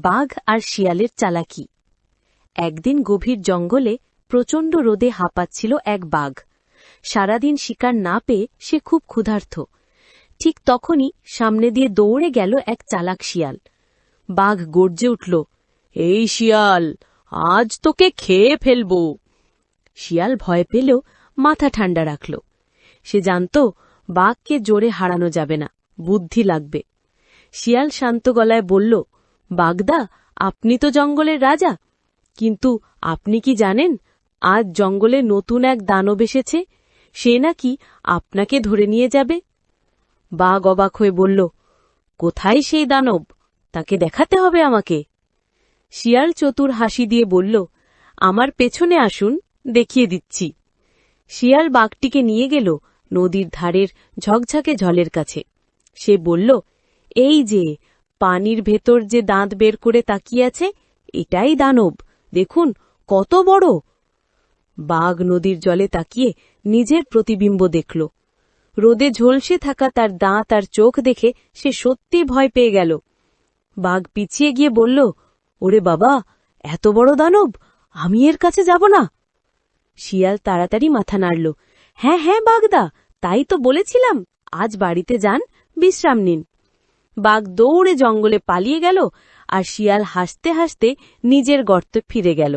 বাঘ আর শিয়ালের চালাকি। একদিন গভীর জঙ্গলে প্রচণ্ড রোদে হাঁপাচ্ছিল এক বাঘ। সারাদিন শিকার না পেয়ে সে খুব ক্ষুধার্ত। ঠিক তখনই সামনে দিয়ে দৌড়ে গেল এক চালাক শিয়াল। বাঘ গর্জে উঠল, এই শিয়াল, আজ তোকে খেয়ে ফেলব। শিয়াল ভয় পেলেও মাথা ঠান্ডা রাখল। সে জানত বাঘকে জোরে হারানো যাবে না, বুদ্ধি লাগবে। শিয়াল শান্ত গলায় বলল, বাঘদা, আপনি তো জঙ্গলের রাজা, কিন্তু আপনি কি জানেন আজ জঙ্গলে নতুন এক দানব এসেছে? সে নাকি আপনাকে ধরে নিয়ে যাবে। বাঘ অবাক হয়ে বলল, কোথায় সেই দানব? তাকে দেখাতে হবে আমাকে। শিয়াল চতুর হাসি দিয়ে বলল, আমার পেছনে আসুন, দেখিয়ে দিচ্ছি। শিয়াল বাঘটিকে নিয়ে গেল নদীর ধারের ঝকঝকে জলের কাছে। সে বলল, এই যে পানির ভেতর যে দাঁত বের করে তাকিয়ে আছে, এটাই দানব, দেখুন কত বড়। বাঘ নদীর জলে তাকিয়ে নিজের প্রতিবিম্ব দেখল। রোদে ঝলসে থাকা তার দাঁত আর চোখ দেখে সে সত্যি ভয় পেয়ে গেল। বাঘ পিছিয়ে গিয়ে বলল, ওরে বাবা, এত বড় দানব, আমি এর কাছে যাব না। শিয়াল তাড়াতাড়ি মাথা নাড়ল, হ্যাঁ হ্যাঁ বাঘদা, তাই তো বলেছিলাম, আজ বাড়িতে যান, বিশ্রাম নিন। বাঘ দৌড়ে জঙ্গলে পালিয়ে গেল আর শিয়াল হাসতে হাসতে নিজের গর্তে ফিরে গেল।